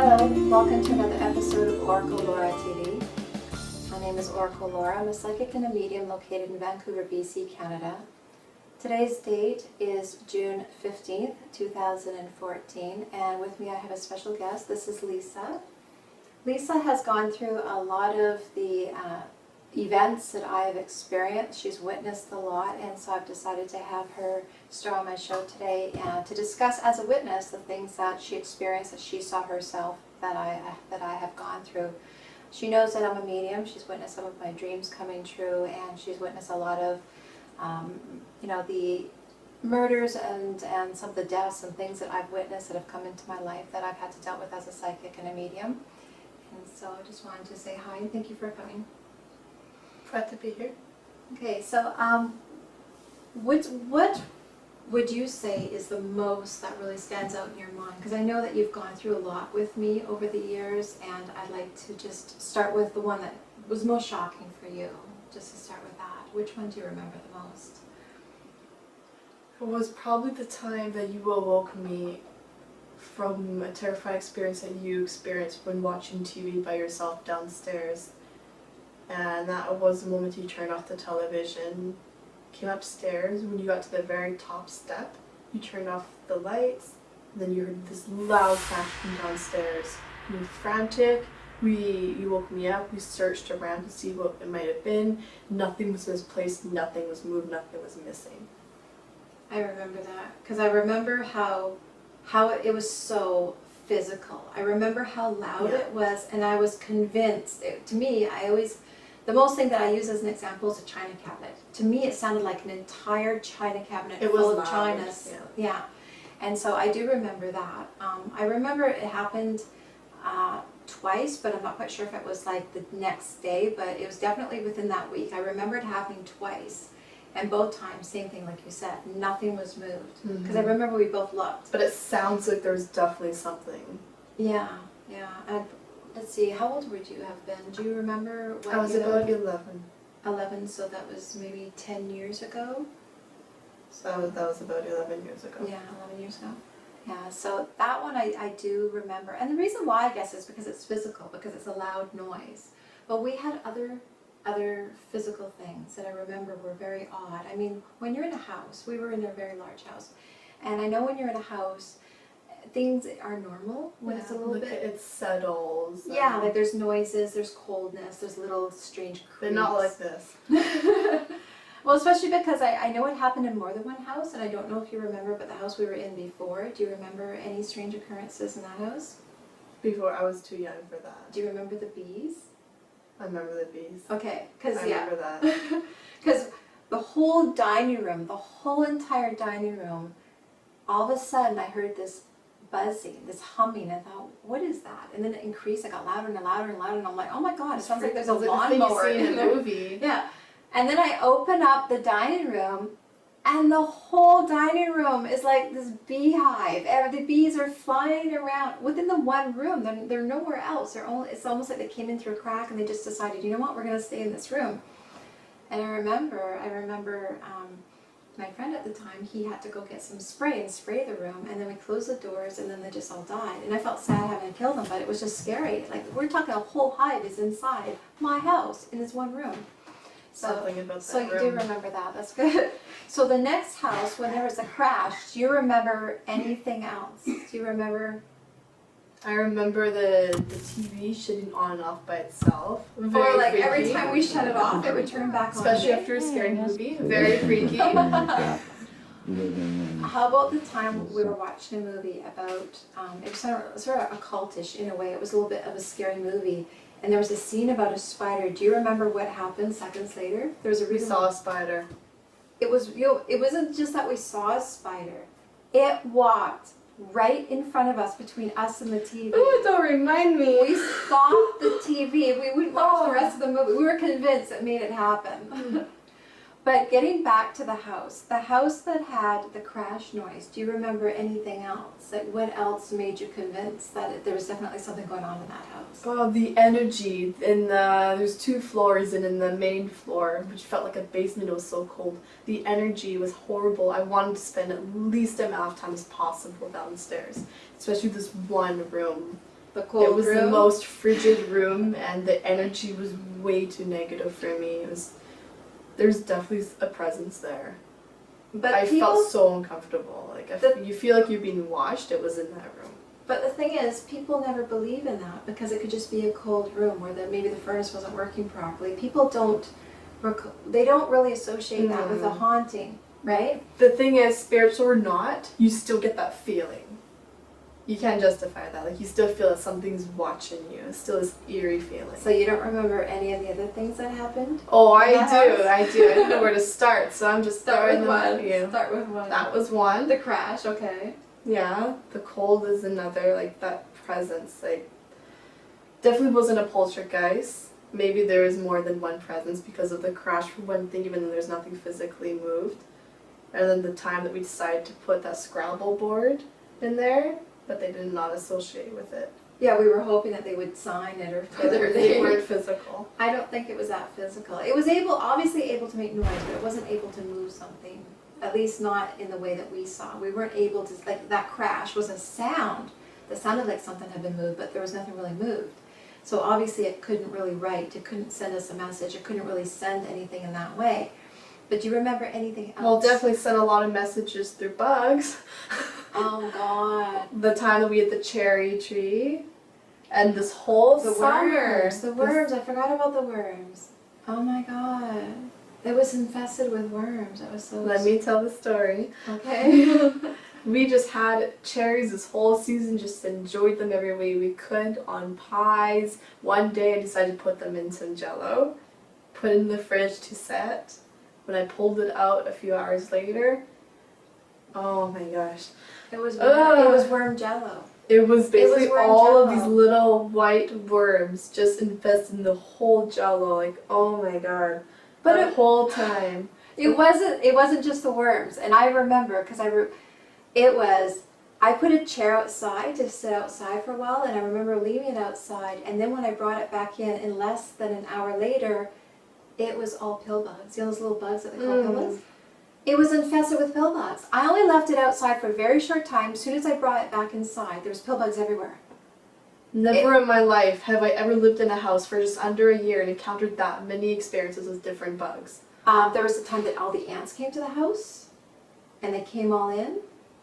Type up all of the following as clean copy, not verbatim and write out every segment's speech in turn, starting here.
Hello, welcome to another episode of Oracle Laura TV. My name is Oracle Laura. I'm a psychic and a medium located in Vancouver, BC, Canada. Today's date is June 15th, 2014, and with me I have a special guest. This is Lisa. Lisa has gone through a lot of the events that I have experienced. She's witnessed a lot, and so I've decided to have her star on my show today to discuss as a witness the things that she experienced, that she saw herself, that I have gone through. She knows that I'm a medium. She's witnessed some of my dreams coming true, and she's witnessed a lot of the murders and some of the deaths and things that I've witnessed that have come into my life that I've had to deal with as a psychic and a medium. And so I just wanted to say hi and thank you for coming. Glad to be here. Okay, so what would you say is the most that really stands out in your mind? Because I know that you've gone through a lot with me over the years, and I'd like to just start with the one that was most shocking for you, just to start with that. Which one do you remember the most? It was probably the time that you awoke me from a terrifying experience that you experienced when watching TV by yourself downstairs. And that was the moment you turned off the television, came upstairs. When you got to the very top step, you turned off the lights, and then you heard this loud crash from downstairs. You were frantic. You woke me up. We searched around to see what it might have been. Nothing was misplaced. Nothing was moved. Nothing was missing. I remember that because I remember how it was so physical. I remember how loud it was, and I was convinced. To me, the most thing that I use as an example is a china cabinet. To me, it sounded like an entire china cabinet full of chinas. Yeah. And so I do remember that. I remember it happened twice, but I'm not quite sure if it was like the next day, but it was definitely within that week. I remember it happening twice. And both times, same thing, like you said, nothing was moved. Because I remember we both looked. But it sounds like there was definitely something. Yeah. And let's see, how old would you have been? Do you remember what I was about 11. 11, so that was maybe 10 years ago? So that was about 11 years ago. Yeah, 11 years ago. Yeah, so that one I do remember. And the reason why, I guess, is because it's physical, because it's a loud noise. But we had other physical things that I remember were very odd. I mean, when you're in a house, we were in a very large house, and I know when you're in a house, things are normal when it's a little bit. It settles. Yeah, like there's noises, there's coldness, there's little strange creaks. They're not like this. Well, especially because I know it happened in more than one house, and I don't know if you remember, but the house we were in before, do you remember any strange occurrences in that house? Before, I was too young for that. Do you remember the bees? I remember the bees. Okay, because I remember that. Because the whole dining room, the whole entire dining room, all of a sudden I heard this buzzing, this humming. I thought, what is that? And then it increased. It got louder and louder and louder, and I'm like, oh my god, it sounds like there's a lawnmower in the movie. Yeah. And then I open up the dining room, and the whole dining room is like this beehive. And the bees are flying around within the one room. They're nowhere else. It's almost like they came in through a crack and they just decided, you know what, we're going to stay in this room. And I remember my friend at the time, he had to go get some spray and spray the room. And then we closed the doors, and then they just all died. And I felt sad having to kill them, but it was just scary. Like, we're talking a whole hive is inside my house in this one room. Something about that So you room. do remember that. That's good. So the next house, when there was a crash, do you remember anything else? Do you remember? I remember the TV shutting on and off by itself. Very Or like freaky. every time we shut it off, it would turn back on. Especially after a scary movie. Very freaky. How about the time we were watching a movie about, it was sort of occultish in a way. It was a little bit of a scary movie. And there was a scene about a spider. Do you remember what happened seconds later? There was a We reason. saw a spider. It wasn't just that we saw a spider. It walked right in front of us, between us and the TV. Ooh, don't remind me. We stopped the TV. We wouldn't watch the rest of the movie. We were convinced it made it happen. But getting back to the house that had the crash noise, do you remember anything else? Like, what else made you convinced that there was definitely something going on in that house? Oh, the energy. There's 2 floors, and in the main floor, which felt like a basement, it was so cold. The energy was horrible. I wanted to spend at least the amount of time as possible downstairs, especially this one room. The cold It was the room. most frigid room, and the energy was way too negative for me. There's definitely a presence there. But I people, felt so uncomfortable. Like if you feel like you're being watched, it was in that room. but the thing is, people never believe in that because it could just be a cold room where maybe the furnace wasn't working properly. People they don't really associate that with a haunting, right? The thing is, spiritual or not, you still get that feeling. You can't justify that. Like you still feel that something's watching you. It's still this eerie feeling. So you don't remember any of the other things that happened? Oh, in I the do. house? I do. I don't know where to start, so I'm just throwing them at you. Start with one. That was one. The crash, okay. Yeah, the cold is another, like that presence, like definitely wasn't a poltergeist. Maybe there was more than one presence because of the crash for one thing, even though there's nothing physically moved. And then the time that we decided to put that Scrabble board in there, but they did not associate with it. Yeah, we were hoping that they would sign it or put their They name. weren't physical. I don't think it was that physical. It was obviously able to make noise, but it wasn't able to move something. At least not in the way that we saw. We weren't able to, like that crash was a sound that sounded like something had been moved, but there was nothing really moved. So obviously it couldn't really write, it couldn't send us a message, it couldn't really send anything in that way. But do you remember anything else? Well, definitely sent a lot of messages through bugs. Oh God. The time that we had the cherry tree, and this whole The summer. worms, I forgot about the worms. Oh my God. It was infested with worms. It was so... Let me tell the story. Okay. We just had cherries this whole season, just enjoyed them every way we could on pies. One day I decided to put them in some Jell-O, put it in the fridge to set. When I pulled it out a few hours later, oh my gosh. It was Ugh. worm jello. It was basically worm all of Jell-O. these little white worms just infesting the whole Jell-O. Like, oh my god. But the it- whole time. It wasn't just the worms, and I remember because I put a chair outside to sit outside for a while, and I remember leaving it outside, and then when I brought it back in less than an hour later, it was all pill bugs. You know those little bugs that they call pill bugs? It was infested with pill bugs. I only left it outside for a very short time. As soon as I brought it back inside, there was pill bugs everywhere. Never in my life have I ever lived in a house for just under a year and encountered that many experiences with different bugs. There was the time that all the ants came to the house, and they came all in.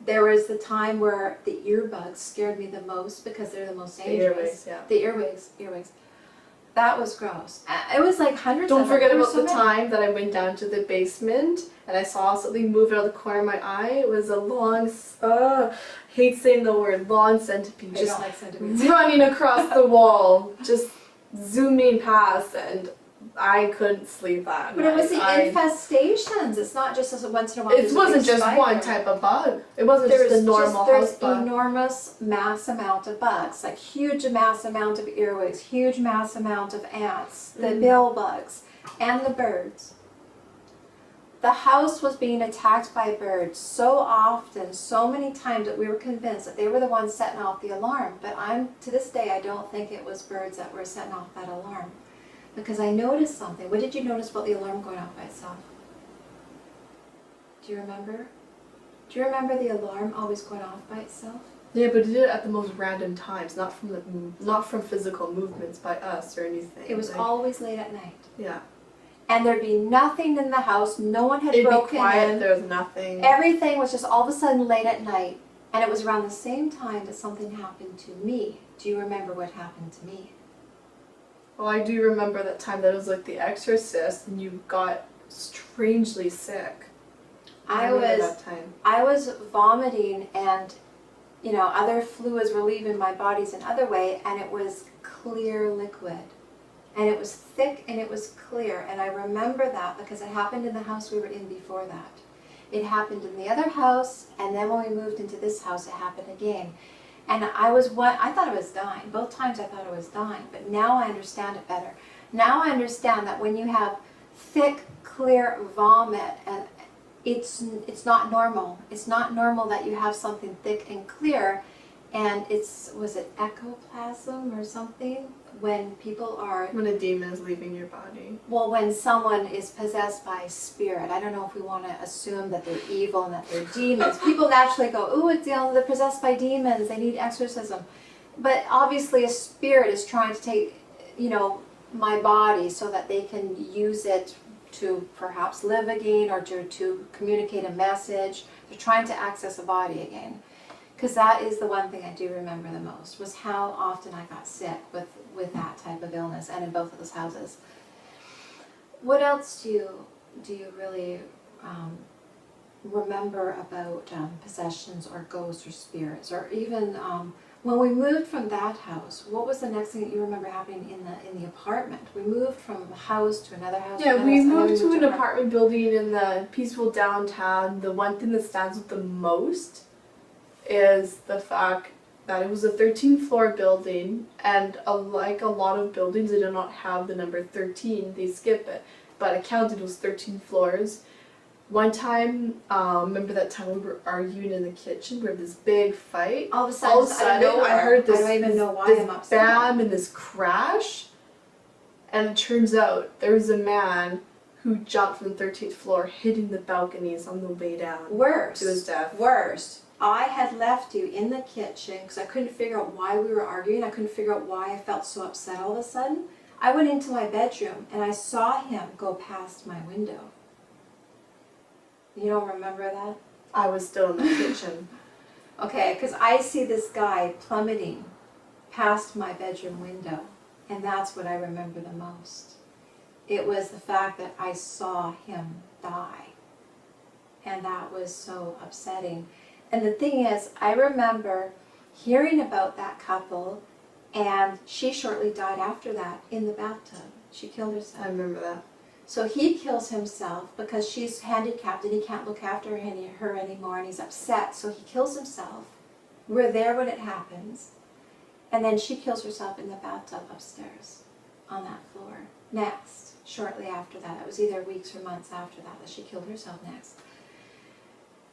There was the time where the earbugs scared me the most because they're the most dangerous. The earwigs, yeah. The earwigs. That was gross. It was like hundreds Don't of them. forget There were about so the many. time that I went down to the basement and I saw something move out of the corner of my eye. It was a long, hate saying the word, long centipede I just don't like centipedes. running across the wall, just zooming past, and I couldn't sleep that But it was the night. infestations. It's not just as once in a while. It there's a wasn't big just spider. one type of bug. It wasn't just a normal house bug. Enormous mass amount of bugs, like huge mass amount of earwigs, huge mass amount of ants, the bill bugs, and the birds. The house was being attacked by birds so often, so many times that we were convinced that they were the ones setting off the alarm. But to this day, I don't think it was birds that were setting off that alarm. Because I noticed something. What did you notice about the alarm going off by itself? Do you remember? Do you remember the alarm always going off by itself? Yeah, but it did it at the most random times, not from physical movements by us or anything. It was Like, always late at night. yeah. And there'd be nothing in the house. No one had It'd be broken quiet. in. There was nothing. Everything was just all of a sudden late at night. And it was around the same time that something happened to me. Do you remember what happened to me? Well, I do remember that time that it was like The Exorcist, and you got strangely sick. I remember was that time. I was vomiting and, other fluids were leaving my bodies another way, and it was clear liquid. And it was thick and it was clear. And I remember that because it happened in the house we were in before that. It happened in the other house, and then when we moved into this house, it happened again. And I thought I was dying. Both times I thought I was dying, but now I understand it better. Now I understand that when you have thick, clear vomit, and it's not normal. It's not normal that you have something thick and clear, and was it ectoplasm or something? When people are, When a demon is leaving your body. well, when someone is possessed by spirit, I don't know if we want to assume that they're evil and that they're demons. People naturally go, ooh, they're possessed by demons, they need exorcism. but obviously a spirit is trying to take, you know, my body so that they can use it to perhaps live again or to communicate a message. They're trying to access a body again. Because that is the one thing I do remember the most, was how often I got sick with that type of illness, and in both of those houses. What else do you really remember about possessions or ghosts or spirits, or even when we moved from that house? What was the next thing that you remember happening in the apartment? We moved from a house to another house. Yeah, another we house, and then moved to an our- apartment building in the peaceful downtown. The one thing that stands out the most is the fact that it was a 13th floor building, and like a lot of buildings, they do not have the number 13, they skip it. But I counted, it was 13 floors. One time, remember that time we were arguing in the kitchen, we had this big fight. All of a All of a sudden, sudden, I heard this, I don't even know why this I'm upset. bam and this crash, and it turns out there was a man who jumped from the 13th floor, hitting the balconies on the way down Worse. to his death. Worse. I had left you in the kitchen because I couldn't figure out why we were arguing. I couldn't figure out why I felt so upset all of a sudden. I went into my bedroom and I saw him go past my window. You don't remember that? I was still in the kitchen. Okay, because I see this guy plummeting past my bedroom window, and that's what I remember the most. It was the fact that I saw him die, and that was so upsetting. And the thing is, I remember hearing about that couple, and she shortly died after that in the bathtub. She killed herself. I remember that. So he kills himself because she's handicapped and he can't look after her anymore, and he's upset, so he kills himself. We're there when it happens. And then she kills herself in the bathtub upstairs on that floor. Next, shortly after that, it was either weeks or months after that she killed herself next.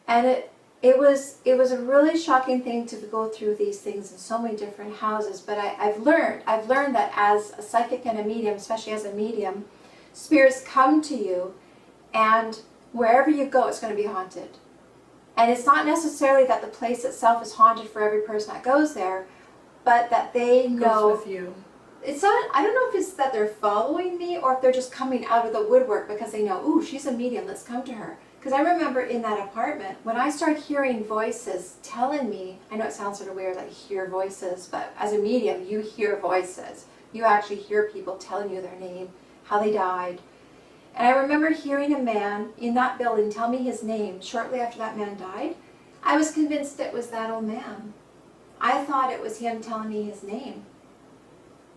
And it was a really shocking thing to go through these things in so many different houses, but I've learned that as a psychic and a medium, especially as a medium, spirits come to you, and wherever you go, it's going to be haunted. And it's not necessarily that the place itself is haunted for every person that goes there, but that they know. Goes with you. It's not, I don't know if it's that they're following me or if they're just coming out of the woodwork because they know, ooh, she's a medium, let's come to her. Because I remember in that apartment, when I started hearing voices telling me, I know it sounds sort of weird that you hear voices, but as a medium, you hear voices. You actually hear people telling you their name, how they died. And I remember hearing a man in that building tell me his name shortly after that man died. I was convinced it was that old man. I thought it was him telling me his name.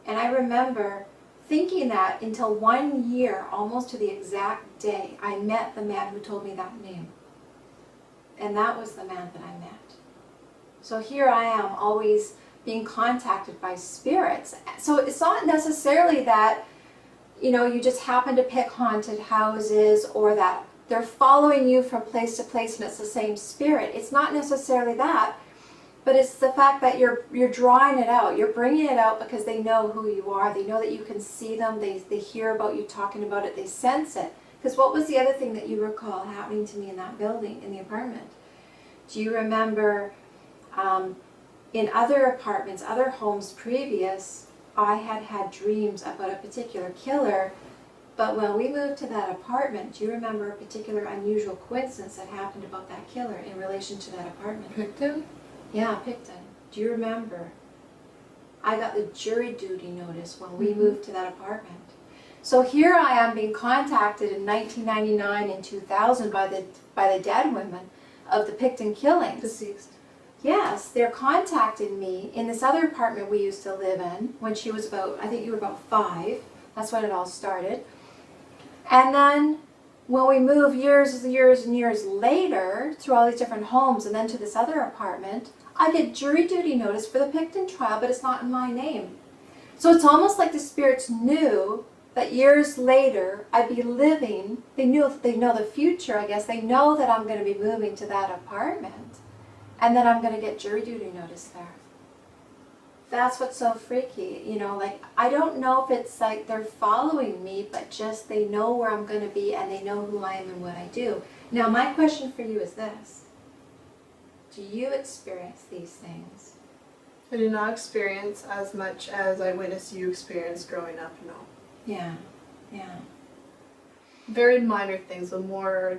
And I remember thinking that until 1 year, almost to the exact day, I met the man who told me that name. And that was the man that I met. So here I am, always being contacted by spirits. So it's not necessarily that, you know, you just happen to pick haunted houses or that they're following you from place to place and it's the same spirit. It's not necessarily that, but it's the fact that you're drawing it out. You're bringing it out because they know who you are. They know that you can see them. They hear about you talking about it. They sense it. Because what was the other thing that you recall happening to me in that building, in the apartment? Do you remember in other apartments, other homes previous, I had dreams about a particular killer, but when we moved to that apartment, do you remember a particular unusual coincidence that happened about that killer in relation to that apartment? Picton? Yeah, Picton. Do you remember? I got the jury duty notice when we moved to that apartment. So here I am being contacted in 1999 and 2000 by the dead women of the Picton killings. Deceased. Yes, they're contacting me in this other apartment we used to live in when she was about, I think you were about 5. That's when it all started. And then when we moved years and years later through all these different homes and then to this other apartment, I get jury duty notice for the Picton trial, but it's not in my name. So it's almost like the spirits knew that years later I'd be living, they know the future, I guess. They know that I'm going to be moving to that apartment. And then I'm going to get jury duty notice there. That's what's so freaky, you know, like, I don't know if it's like they're following me, but just they know where I'm going to be and they know who I am and what I do. Now, my question for you is this. Do you experience these things? I did not experience as much as I witnessed you experience growing up, no. Yeah, yeah. Very minor things, but more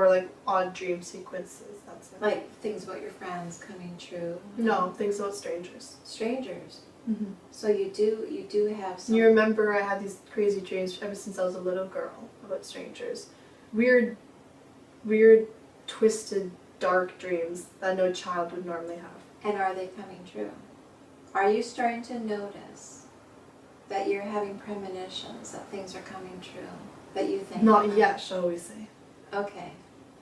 like odd dream sequences, that's it. Like things about your friends coming true. No, things about strangers. Strangers. Mm-hmm. So you do have some. You remember I had these crazy dreams ever since I was a little girl about strangers. Weird, twisted, dark dreams that no child would normally have. And are they coming true? Are you starting to notice that you're having premonitions that things are coming true? That you think? Not yet, shall we say. Okay,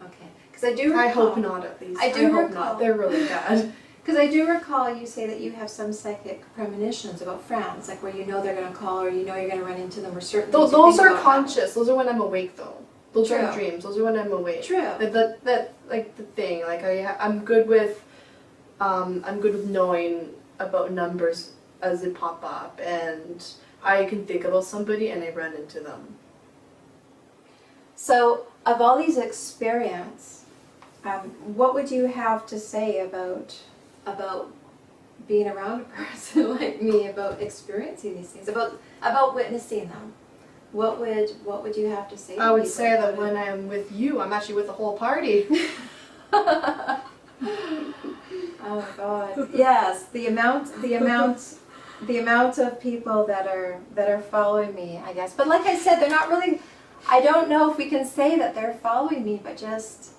okay. Because I do recall, I hope not, at least. I do hope recall- not. They're really bad. Because I do recall you say that you have some psychic premonitions about friends, like where you know they're going to call or you know you're going to run into them or certain things you Those think are about conscious. Those are when I'm awake, though. Those True. aren't dreams. Those are when I'm awake. True. That like the thing. Like I'm good with knowing about numbers as they pop up, and I can think about somebody and I run into them. So, of all these experience, what would you have to say about being around a person like me, about experiencing these things, about witnessing them? What would you have to say? I to would people say that about when I'm with you, I'm actually with the whole party. Oh God! Yes, the amount of people that are following me, I guess. But like I said, they're not really. I don't know if we can say that they're following me, but just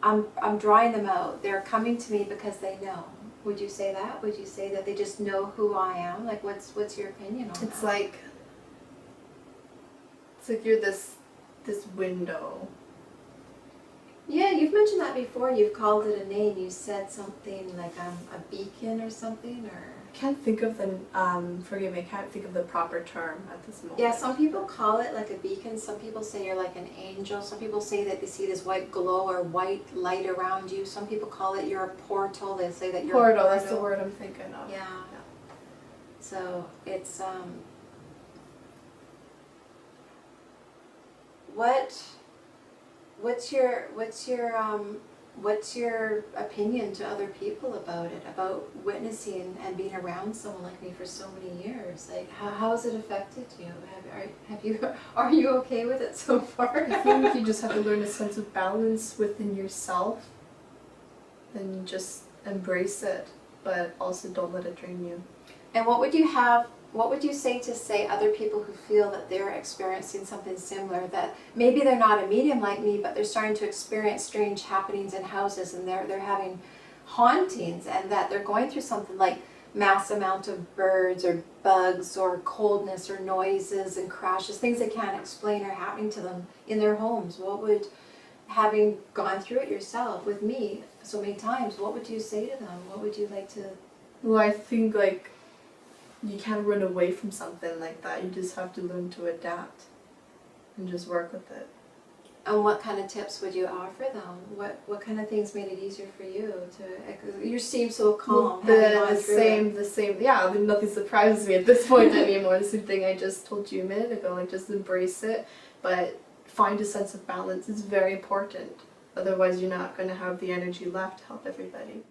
I'm drawing them out. They're coming to me because they know. Would you say that? Would you say that they just know who I am? Like, what's your opinion on It's that? like you're this window. Yeah, you've mentioned that before. You've called it a name. You said something like a beacon or something, or. I can't think of the forgive me. I can't think of the proper term at this moment. Yeah, some people call it like a beacon. Some people say you're like an angel. Some people say that they see this white glow or white light around you. Some people call it you're a portal. They say that you're a Portal. portal. That's the word I'm thinking of. Yeah. So it's what's your opinion to other people about it, about witnessing and being around someone like me for so many years? Like, how has it affected you? Are you okay with it so far? I think you just have to learn a sense of balance within yourself and just embrace it, but also don't let it drain you. And what would you say to other people who feel that they're experiencing something similar, that maybe they're not a medium like me, but they're starting to experience strange happenings in houses and they're having hauntings, and that they're going through something like mass amount of birds or bugs or coldness or noises and crashes, things they can't explain are happening to them in their homes? Having gone through it yourself with me so many times, what would you say to them? What would you like to... Well, I think like you can't run away from something like that. You just have to learn to adapt and just work with it. And what kind of tips would you offer them? What kind of things made it easier for you to? You seem so calm. having gone through it. The same. Yeah, I mean, nothing surprises me at this point anymore. The same thing I just told you a minute ago. Like, just embrace it, but find a sense of balance. It's very important. Otherwise, you're not going to have the energy left to help everybody.